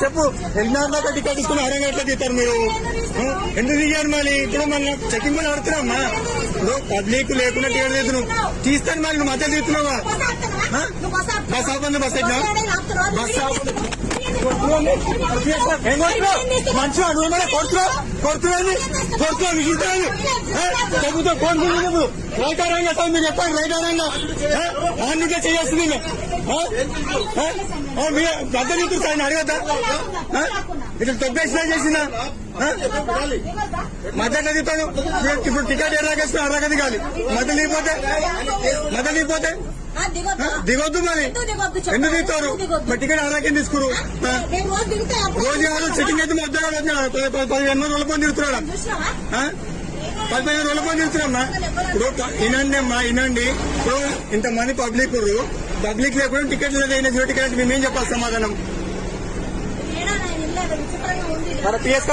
చెప్పు ఎల్లినార్ దాకా టికెట్ తీసుకుని అరంగా ఎట్లా తీస్తారు మీరు? ఎందుకు దిగారు మళ్ళీ? ఇప్పుడు మళ్ళీ చెకింగ్ కూడా ఆడుతున్నామ్మా. ఇప్పుడు పబ్లిక్ లేకుండా టికెట్ తీస్తున్నావు, తీస్తాను మళ్ళీ నువ్వు మధ్య తీస్తున్నావా? బస్ ఆపండి, బస్ ఎట్లా బస్ ఆపండి. మంచిగా నువ్వు కొడుతున్నావు విజుతాను ప్రభుత్వం కోరుకుంటున్నావు. రైట్ ఆరంగా సార్ మీరు చెప్పండి. రైట్ ఆరంగా అందుకే చేస్తుంది మధ్య తీస్తుంది సార్ అడగద్దా? ఇట్లా తొక్కేసినా చేసిందా? మధ్య తీస్తాను. ఇప్పుడు టికెట్ ఎలాగేస్తున్నా అరగ దిగాలి. మధ్య దిగిపోతే దిగొద్దు. మరి ఎందుకు దిగుతారు? మరి టికెట్ అరాకేం తీసుకురు? రోజు కాదు చెకింగ్ అయితే మొత్తం 15 రోజుల పని తిరుగుతున్నాడా? 15 రోజుల పని తిరుగుతున్నామ్మా. ఇప్పుడు వినండి అమ్మా, వినండి. ఇప్పుడు ఇంతమంది పబ్లిక్ లేకుండా టికెట్ లేదు, జీరో టికెట్ మేమేం చెప్పాలి సమాధానం? మరి పిఎస్